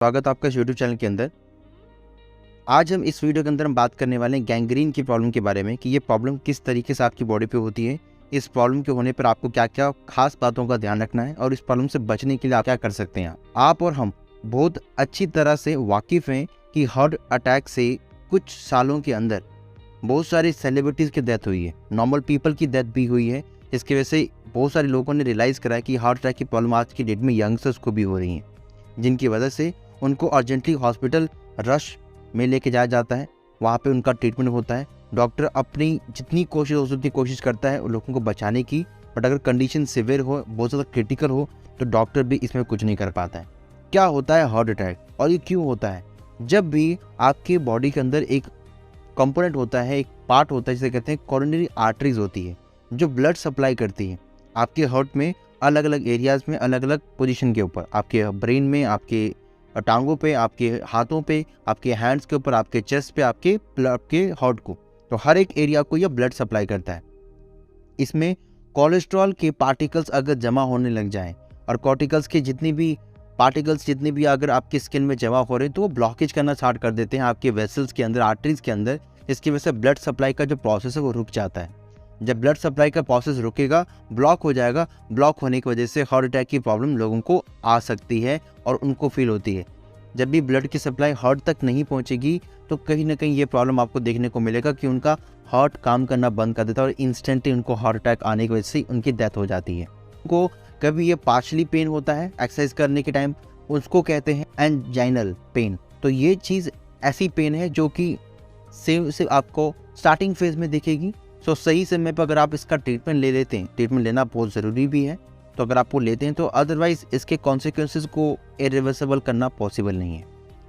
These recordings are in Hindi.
स्वागत है आपका इस यूट्यूब चैनल के अंदर। आज हम इस वीडियो के अंदर हम बात करने वाले हैं गैंग्रीन की प्रॉब्लम के बारे में कि ये प्रॉब्लम किस तरीके से आपकी बॉडी पे होती है, इस प्रॉब्लम के होने पर आपको क्या क्या खास बातों का ध्यान रखना है और इस प्रॉब्लम से बचने के लिए आप क्या कर सकते हैं। आप और हम बहुत अच्छी तरह से वाकिफ़ हैं कि हार्ट अटैक से कुछ सालों के अंदर बहुत सारी सेलिब्रिटीज़ की डेथ हुई है, नॉर्मल पीपल की डेथ भी हुई है, जिसकी वजह से बहुत सारे लोगों ने रियलाइज़ करा है कि हार्ट अटैक की प्रॉब्लम आज की डेट में यंगस्टर्स को भी हो रही है, जिनकी वजह से उनको अर्जेंटली हॉस्पिटल रश में लेके जाया जाता है। वहाँ पे उनका ट्रीटमेंट होता है। डॉक्टर अपनी जितनी कोशिश हो उतनी कोशिश करता है उन लोगों को बचाने की, बट अगर कंडीशन सिवियर हो, बहुत ज़्यादा क्रिटिकल हो, तो डॉक्टर भी इसमें कुछ नहीं कर पाता है। क्या होता है हार्ट अटैक और ये क्यों होता है? जब भी आपके बॉडी के अंदर एक कंपोनेंट होता है, एक पार्ट होता है जिसे कहते हैं कोरोनरी आर्टरीज होती है, जो ब्लड सप्लाई करती है आपके हार्ट में अलग अलग एरियाज़ में, अलग अलग पोजीशन के ऊपर, आपके ब्रेन में, आपके टांगों पे, आपके हाथों पे, आपके हैंड्स के ऊपर, आपके चेस्ट पे, आपके हार्ट को, तो हर एक एरिया को यह ब्लड सप्लाई करता है। इसमें कोलेस्ट्रॉल के पार्टिकल्स अगर जमा होने लग जाएं और कॉर्टिकल्स के जितनी भी पार्टिकल्स जितनी भी अगर आपकी स्किन में जमा हो रहे हैं तो वो ब्लॉकेज करना स्टार्ट कर देते हैं आपके वेसल्स के अंदर, आर्टरीज के अंदर। इसकी वजह से ब्लड सप्लाई का जो प्रोसेस है वो रुक जाता है। जब ब्लड सप्लाई का प्रोसेस रुकेगा, ब्लॉक हो जाएगा, ब्लॉक होने की वजह से हार्ट अटैक की प्रॉब्लम लोगों को आ सकती है और उनको फील होती है। जब भी ब्लड की सप्लाई हार्ट तक नहीं पहुंचेगी तो कहीं ना कहीं ये प्रॉब्लम आपको देखने को मिलेगा कि उनका हार्ट काम करना बंद कर देता है और इंस्टेंटली उनको हार्ट अटैक आने की वजह से उनकी डेथ हो जाती है। उनको कभी ये पार्शली पेन होता है एक्सरसाइज करने के टाइम, उसको कहते हैं एंजाइनल पेन। तो ये चीज़ ऐसी पेन है जो कि सिर्फ आपको स्टार्टिंग फेज में दिखेगी। सो सही समय पर अगर आप इसका ट्रीटमेंट ले लेते हैं, ट्रीटमेंट लेना बहुत ज़रूरी भी है, तो अगर आप वो लेते हैं तो अदरवाइज इसके कॉन्सिक्वेंसेस को इरिवर्सिबल करना पॉसिबल नहीं है।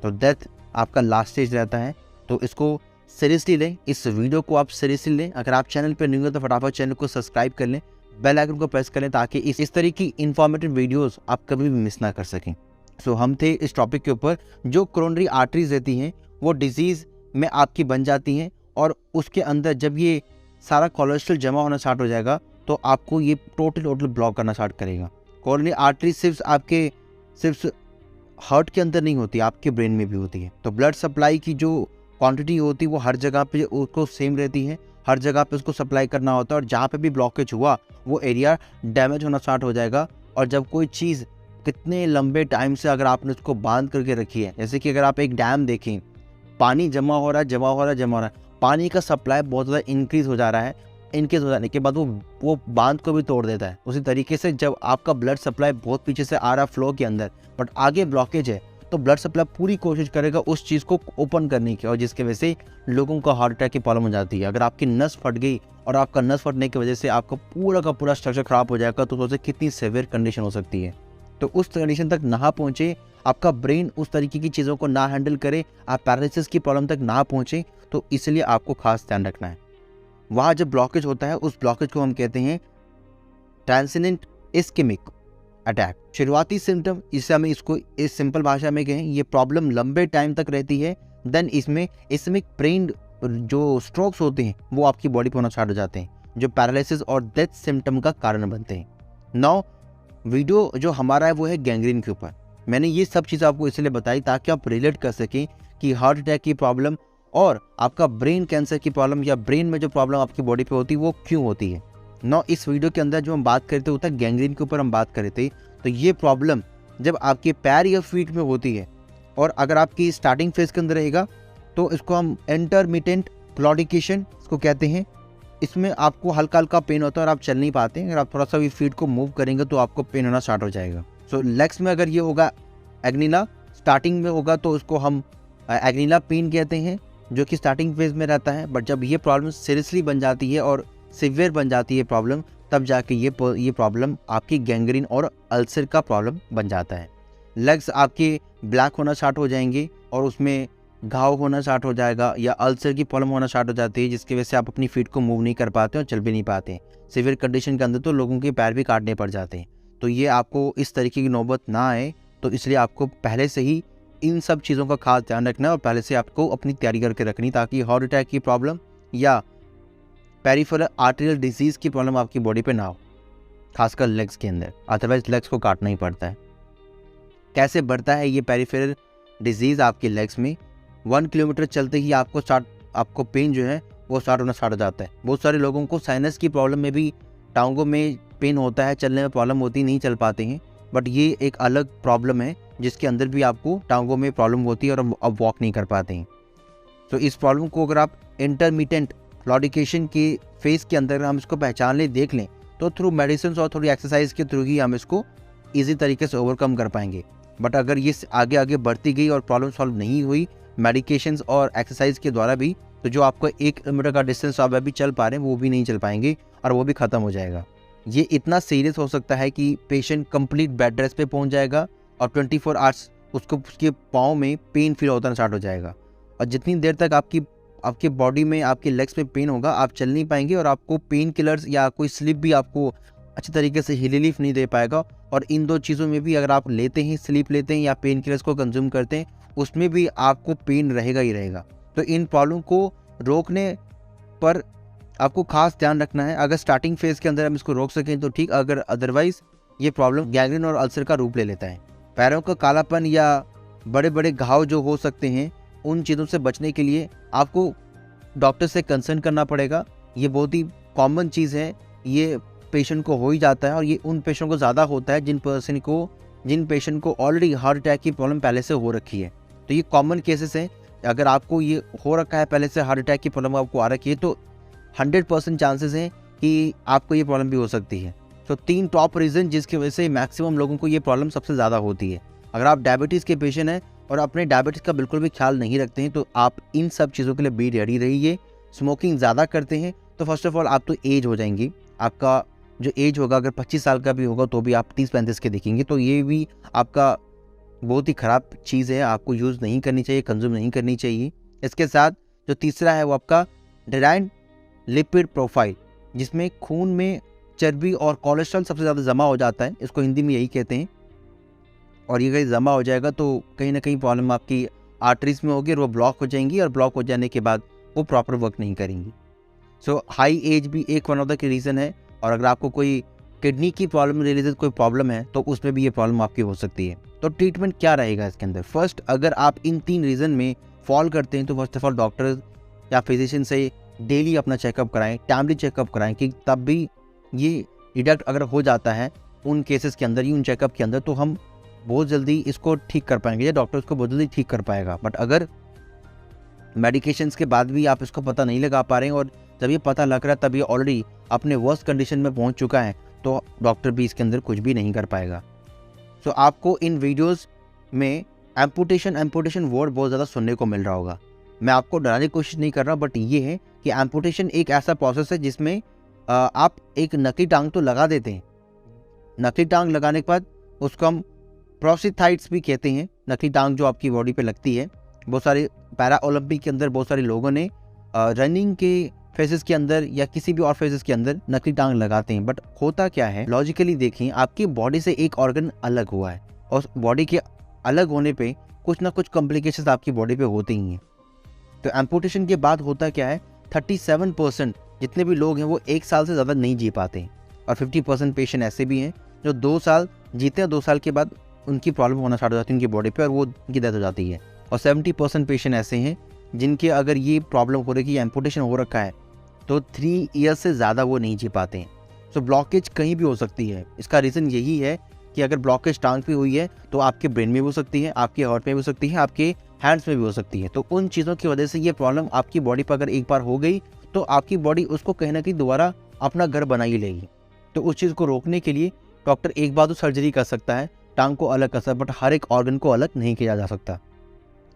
तो डेथ आपका लास्ट स्टेज रहता है, तो इसको सीरियसली लें, इस वीडियो को आप सीरियसली लें। अगर आप चैनल पर न्यू हो तो फटाफट चैनल को सब्सक्राइब कर लें, बेल आइकन को प्रेस कर लें ताकि इस तरह की इन्फॉर्मेटिव वीडियोज़ आप कभी भी मिस ना कर सकें। सो हम थे इस टॉपिक के ऊपर, जो कोरोनरी आर्टरीज रहती हैं वो डिजीज़ में आपकी बन जाती हैं और उसके अंदर जब ये सारा कोलेस्ट्रॉल जमा होना स्टार्ट हो जाएगा तो आपको ये टोटल ब्लॉक करना स्टार्ट करेगा। कोरोनरी आर्टरी सिर्फ हार्ट के अंदर नहीं होती, आपके ब्रेन में भी होती है। तो ब्लड सप्लाई की जो क्वांटिटी होती है वो हर जगह पे उसको सेम रहती है, हर जगह पे उसको सप्लाई करना होता है और जहाँ पे भी ब्लॉकेज हुआ वो एरिया डैमेज होना स्टार्ट हो जाएगा। और जब कोई चीज़ कितने लंबे टाइम से अगर आपने उसको बांध करके रखी है, जैसे कि अगर आप एक डैम देखें, पानी जमा हो रहा है, पानी का सप्लाई बहुत ज़्यादा इंक्रीज़ हो जा रहा है, इंक्रीज़ हो जाने के बाद वो बांध को भी तोड़ देता है। उसी तरीके से जब आपका ब्लड सप्लाई बहुत पीछे से आ रहा है फ्लो के अंदर, बट आगे ब्लॉकेज है, तो ब्लड सप्लाई पूरी कोशिश करेगा उस चीज़ को ओपन करने की, और जिसकी वजह से लोगों को हार्ट अटैक की प्रॉब्लम हो जाती है। अगर आपकी नस फट गई और आपका नस फटने की वजह से आपका पूरा का पूरा स्ट्रक्चर खराब हो जाएगा, तो सोचिए कितनी सीवियर कंडीशन हो सकती है। तो उस कंडीशन तक ना पहुँचे, आपका ब्रेन उस तरीके की चीज़ों को ना हैंडल करे, आप पैरालिसिस की प्रॉब्लम तक ना पहुँचे, तो इसलिए आपको खास ध्यान रखना है। वहाँ जब ब्लॉकेज होता है उस ब्लॉकेज को हम कहते हैं ट्रांसिएंट इस्केमिक अटैक। शुरुआती सिम्टम, इससे हमें इसको इस सिंपल भाषा में कहें, ये प्रॉब्लम लंबे टाइम तक रहती है। देन इसमें इस्केमिक ब्रेन जो स्ट्रोक्स होते हैं वो आपकी बॉडी पर होना स्टार्ट हो जाते हैं, जो पैरालिसिस और डेथ सिम्टम का कारण बनते हैं। नाउ वीडियो जो हमारा है वो है गैंग्रीन के ऊपर। मैंने ये सब चीज़ आपको इसलिए बताई ताकि आप रिलेट कर सकें कि हार्ट अटैक की प्रॉब्लम और आपका ब्रेन कैंसर की प्रॉब्लम या ब्रेन में जो प्रॉब्लम आपकी बॉडी पे होती है वो क्यों होती है। नौ इस वीडियो के अंदर जो हम बात करते होता है गैंग्रीन के ऊपर हम बात कर रहे थे। तो ये प्रॉब्लम जब आपके पैर या फीट में होती है और अगर आपकी स्टार्टिंग फेज के अंदर रहेगा तो इसको हम इंटरमिटेंट क्लॉडिकेशन इसको कहते हैं। इसमें आपको हल्का हल्का पेन होता है और आप चल नहीं पाते। अगर आप थोड़ा सा भी फीट को मूव करेंगे तो आपको पेन होना स्टार्ट हो जाएगा। सो लेग्स में अगर ये होगा एग्निला, स्टार्टिंग में होगा तो उसको हम एग्निला पेन कहते हैं, जो कि स्टार्टिंग फेज में रहता है। बट जब ये प्रॉब्लम सीरियसली बन जाती है और सिवियर बन जाती है प्रॉब्लम, तब जाके ये प्रॉब्लम आपकी गैंग्रीन और अल्सर का प्रॉब्लम बन जाता है। लेग्स आपके ब्लैक होना स्टार्ट हो जाएंगे और उसमें घाव होना स्टार्ट हो जाएगा या अल्सर की प्रॉब्लम होना स्टार्ट हो जाती है, जिसकी वजह से आप अपनी फीट को मूव नहीं कर पाते और चल भी नहीं पाते। सिवियर कंडीशन के अंदर तो लोगों के पैर भी काटने पड़ जाते हैं। तो ये आपको इस तरीके की नौबत ना आए, तो इसलिए आपको पहले से ही इन सब चीज़ों का खास ध्यान रखना है और पहले से आपको अपनी तैयारी करके रखनी, ताकि हार्ट अटैक की प्रॉब्लम या पेरिफेरल आर्टेरियल डिजीज़ की प्रॉब्लम आपकी बॉडी पे ना हो, खासकर लेग्स के अंदर। अदरवाइज लेग्स को काटना ही पड़ता है। कैसे बढ़ता है ये पेरिफेरल डिजीज़ आपके लेग्स में 1 किलोमीटर चलते ही आपको पेन जो है वो स्टार्ट होना स्टार्ट हो जाता है। बहुत सारे लोगों को साइनस की प्रॉब्लम में भी टांगों में पेन होता है, चलने में प्रॉब्लम होती है, नहीं चल पाते हैं। बट ये एक अलग प्रॉब्लम है जिसके अंदर भी आपको टांगों में प्रॉब्लम होती है और अब वॉक नहीं कर पाते हैं। तो इस प्रॉब्लम को अगर आप इंटरमिटेंट क्लॉडिकेशन के फेज़ के अंदर हम इसको पहचान लें, देख लें, तो थ्रू मेडिसिन और थोड़ी एक्सरसाइज के थ्रू ही हम इसको ईजी तरीके से ओवरकम कर पाएंगे। बट अगर ये आगे आगे बढ़ती गई और प्रॉब्लम सॉल्व नहीं हुई मेडिकेशंस और एक्सरसाइज के द्वारा भी, तो जो आपको 1 किलोमीटर का डिस्टेंस आप अभी चल पा रहे हैं वो भी नहीं चल पाएंगे और वो भी ख़त्म हो जाएगा। ये इतना सीरियस हो सकता है कि पेशेंट कंप्लीट बेड रेस्ट पे पहुंच जाएगा और 24 आवर्स उसके पाँव में पेन फील होना स्टार्ट हो जाएगा। और जितनी देर तक आपकी बॉडी में, आपके लेग्स में पेन होगा, आप चल नहीं पाएंगे और आपको पेन किलर्स या कोई स्लिप भी आपको अच्छी तरीके से रिलीफ नहीं दे पाएगा। और इन 2 चीज़ों में भी अगर आप लेते हैं, स्लीप लेते हैं या पेन किलर्स को कंज्यूम करते हैं, उसमें भी आपको पेन रहेगा ही रहेगा। तो इन प्रॉब्लम को रोकने पर आपको खास ध्यान रखना है। अगर स्टार्टिंग फेज़ के अंदर हम इसको रोक सकें तो ठीक, अगर अदरवाइज़ ये प्रॉब्लम गैंग्रीन और अल्सर का रूप ले लेता है। पैरों का कालापन या बड़े बड़े घाव जो हो सकते हैं, उन चीज़ों से बचने के लिए आपको डॉक्टर से कंसल्ट करना पड़ेगा। ये बहुत ही कॉमन चीज़ है, ये पेशेंट को हो ही जाता है और ये उन पेशेंट को ज़्यादा होता है जिन पेशेंट को ऑलरेडी हार्ट अटैक की प्रॉब्लम पहले से हो रखी है। तो ये कॉमन केसेस हैं। अगर आपको ये हो रखा है, पहले से हार्ट अटैक की प्रॉब्लम आपको आ रखी है, तो 100% चांसेस हैं कि आपको ये प्रॉब्लम भी हो सकती है। तो 3 टॉप रीज़न जिसकी वजह से मैक्सिमम लोगों को ये प्रॉब्लम सबसे ज़्यादा होती है। अगर आप डायबिटीज़ के पेशेंट हैं और अपने डायबिटीज़ का बिल्कुल भी ख्याल नहीं रखते हैं, तो आप इन सब चीज़ों के लिए बी रेडी रहिए। स्मोकिंग ज़्यादा करते हैं तो फर्स्ट ऑफ ऑल आप तो एज हो जाएंगी। आपका जो एज होगा, अगर 25 साल का भी होगा तो भी आप 30-35 के दिखेंगे। तो ये भी आपका बहुत ही ख़राब चीज़ है, आपको यूज़ नहीं करनी चाहिए, कंज्यूम नहीं करनी चाहिए। इसके साथ जो तीसरा है वो आपका डिराइंड लिपिड प्रोफाइल, जिसमें खून में चर्बी और कोलेस्ट्रॉल सबसे ज़्यादा जमा हो जाता है, इसको हिंदी में यही कहते हैं। और ये कहीं जमा हो जाएगा तो कहीं ना कहीं प्रॉब्लम आपकी आर्टरीज में होगी और वो ब्लॉक हो जाएंगी और ब्लॉक हो जाने के बाद वो प्रॉपर वर्क नहीं करेंगी। सो हाई एज भी एक वन ऑफ द रीज़न है। और अगर आपको कोई किडनी की प्रॉब्लम रिलेटेड कोई प्रॉब्लम है तो उसमें भी ये प्रॉब्लम आपकी हो सकती है। तो ट्रीटमेंट क्या रहेगा इसके अंदर? फर्स्ट, अगर आप इन 3 रीज़न में फॉल करते हैं तो फर्स्ट ऑफ ऑल डॉक्टर या फिजिशियन से डेली अपना चेकअप कराएं, टाइमली चेकअप कराएं कि तब भी ये डिटेक्ट अगर हो जाता है उन केसेस के अंदर ही, उन चेकअप के अंदर, तो हम बहुत जल्दी इसको ठीक कर पाएंगे या डॉक्टर इसको बहुत जल्दी ठीक कर पाएगा। बट अगर मेडिकेशंस के बाद भी आप इसको पता नहीं लगा पा रहे हैं और जब ये पता लग रहा है तब ये ऑलरेडी अपने वर्स्ट कंडीशन में पहुंच चुका है, तो डॉक्टर भी इसके अंदर कुछ भी नहीं कर पाएगा। सो आपको इन वीडियोस में एम्पुटेशन वर्ड बहुत ज़्यादा सुनने को मिल रहा होगा। मैं आपको डराने की कोशिश नहीं कर रहा, बट ये है कि एम्पुटेशन एक ऐसा प्रोसेस है जिसमें आप एक नकली टांग तो लगा देते हैं। नकली टांग लगाने के बाद उसको हम प्रोस्थेटाइट्स भी कहते हैं। नकली टांग जो आपकी बॉडी पे लगती है, बहुत सारे पैरा ओलंपिक के अंदर बहुत सारे लोगों ने रनिंग के फेजेस के अंदर या किसी भी और फेजेस के अंदर नकली टांग लगाते हैं। बट होता क्या है, लॉजिकली देखें, आपकी बॉडी से एक ऑर्गन अलग हुआ है और बॉडी के अलग होने पे कुछ ना कुछ कॉम्प्लिकेशंस आपकी बॉडी पे होते ही हैं। तो एम्पुटेशन के बाद होता क्या है, 37% जितने भी लोग हैं वो 1 साल से ज़्यादा नहीं जी पाते हैं और 50% पेशेंट ऐसे भी हैं जो 2 साल जीते हैं, 2 साल के बाद उनकी प्रॉब्लम होना स्टार्ट हो जाती है उनकी बॉडी पे और वो उनकी डेथ हो जाती है। और 70% पेशेंट ऐसे हैं जिनके अगर ये प्रॉब्लम हो रही है, एम्पुटेशन हो रखा है, तो 3 ईयर्स से ज़्यादा वो नहीं जी पाते हैं। सो ब्लॉकेज कहीं भी हो सकती है। इसका रीज़न यही है कि अगर ब्लॉकेज टांग पे हुई है तो आपके ब्रेन में भी हो सकती है, आपके हार्ट में भी हो सकती है, आपके हैंड्स में भी हो सकती है। तो उन चीज़ों की वजह से ये प्रॉब्लम आपकी बॉडी पर अगर एक बार हो गई तो आपकी बॉडी उसको कहीं ना कहीं दोबारा अपना घर बना ही लेगी। तो उस चीज़ को रोकने के लिए डॉक्टर एक बार तो सर्जरी कर सकता है, टांग को अलग कर सकता है, बट हर एक ऑर्गन को अलग नहीं किया जा सकता।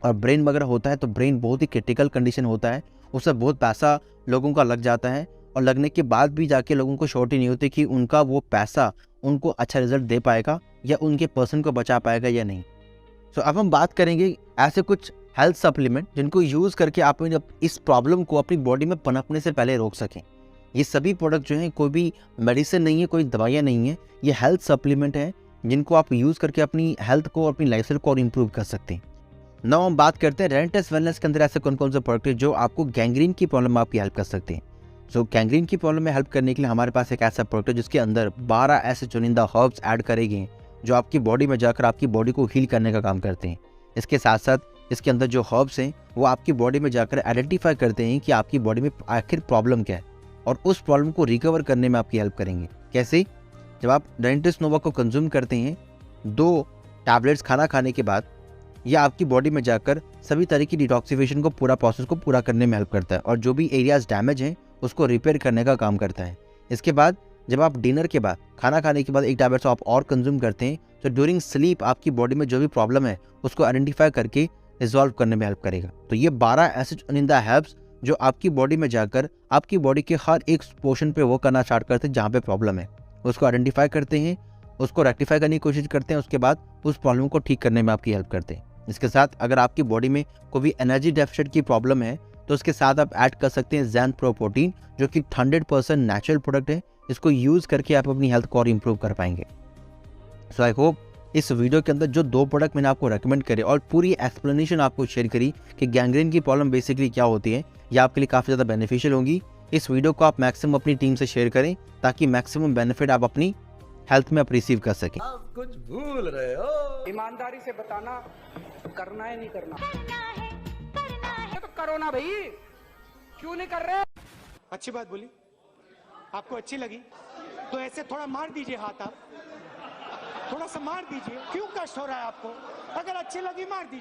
और ब्रेन वगैरह होता है तो ब्रेन बहुत ही क्रिटिकल कंडीशन होता है, उससे बहुत पैसा लोगों का लग जाता है और लगने के बाद भी जाके लोगों को श्योरिटी नहीं होती कि उनका वो पैसा उनको अच्छा रिजल्ट दे पाएगा या उनके पर्सन को बचा पाएगा या नहीं। सो अब हम बात करेंगे ऐसे कुछ हेल्थ सप्लीमेंट जिनको यूज़ करके आप इस प्रॉब्लम को अपनी बॉडी में पनपने से पहले रोक सकें। ये सभी प्रोडक्ट जो हैं कोई भी मेडिसिन नहीं है, कोई दवाइयाँ नहीं है, ये हेल्थ सप्लीमेंट है जिनको आप यूज़ करके अपनी हेल्थ को, अपनी लाइफस्टाइल को और इम्प्रूव कर सकते हैं। नाउ हम बात करते हैं रेंटस वेलनेस के अंदर ऐसे कौन कौन से प्रोडक्ट है जो आपको गैंग्रीन की प्रॉब्लम में आपकी हेल्प कर सकते हैं। सो गैंग्रीन की प्रॉब्लम में हेल्प करने के लिए हमारे पास एक ऐसा प्रोडक्ट है जिसके अंदर 12 ऐसे चुनिंदा हर्ब्स ऐड करे गए जो आपकी बॉडी में जाकर आपकी बॉडी को हील करने का काम करते हैं। इसके साथ साथ इसके अंदर जो हर्ब्स हैं वो आपकी बॉडी में जाकर आइडेंटिफाई करते हैं कि आपकी बॉडी में आखिर प्रॉब्लम क्या है और उस प्रॉब्लम को रिकवर करने में आपकी हेल्प करेंगे। कैसे? जब आप डेंटिस नोवा को कंज्यूम करते हैं 2 टैबलेट्स खाना खाने के बाद, यह आपकी बॉडी में जाकर सभी तरह की डिटॉक्सिफिकेशन को प्रोसेस को पूरा करने में हेल्प करता है और जो भी एरियाज डैमेज हैं उसको रिपेयर करने का काम करता है। इसके बाद जब आप डिनर के बाद, खाना खाने के बाद 1 टैबलेट्स आप और कंज्यूम करते हैं तो ड्यूरिंग स्लीप आपकी बॉडी में जो भी प्रॉब्लम है उसको आइडेंटिफाई करके रिजॉल्व करने में हेल्प करेगा। तो ये 12 ऐसे चुनिंदा हेल्प्स जो आपकी बॉडी में जाकर आपकी बॉडी के हर एक पोर्शन पे वो करना स्टार्ट करते हैं जहाँ पे प्रॉब्लम है, उसको आइडेंटिफाई करते हैं, उसको रेक्टिफाई करने की कोशिश करते हैं, उसके बाद उस प्रॉब्लम को ठीक करने में आपकी हेल्प करते हैं। इसके साथ अगर आपकी बॉडी में कोई भी एनर्जी डेफिसिट की प्रॉब्लम है तो उसके साथ आप ऐड कर सकते हैं ज़ैन प्रो प्रोटीन, जो कि 100% नेचुरल प्रोडक्ट है। इसको यूज़ करके आप अपनी हेल्थ को और इम्प्रूव कर पाएंगे। सो आई होप इस वीडियो के अंदर जो 2 प्रोडक्ट मैंने आपको रेकमेंड करे और पूरी एक्सप्लेनेशन आपको शेयर करी कि गैंग्रीन की प्रॉब्लम बेसिकली क्या होती है, ये आपके लिए काफ़ी ज़्यादा बेनिफिशियल होगी। इस वीडियो को आप मैक्सिमम अपनी टीम से शेयर करें ताकि मैक्सिमम बेनिफिट आप अपनी हेल्थ में आप रिसीव कर सकें। आप कुछ भूल रहे हो। ईमानदारी से बताना, करना है नहीं करना? तो करो ना भाई, क्यों नहीं कर रहे? अच्छी बात बोली, आपको अच्छी लगी तो ऐसे थोड़ा मार दीजिए हाथ, आप थोड़ा सा मार दीजिए। क्यों कष्ट हो रहा है आपको? अगर अच्छी लगी मार दीजिए।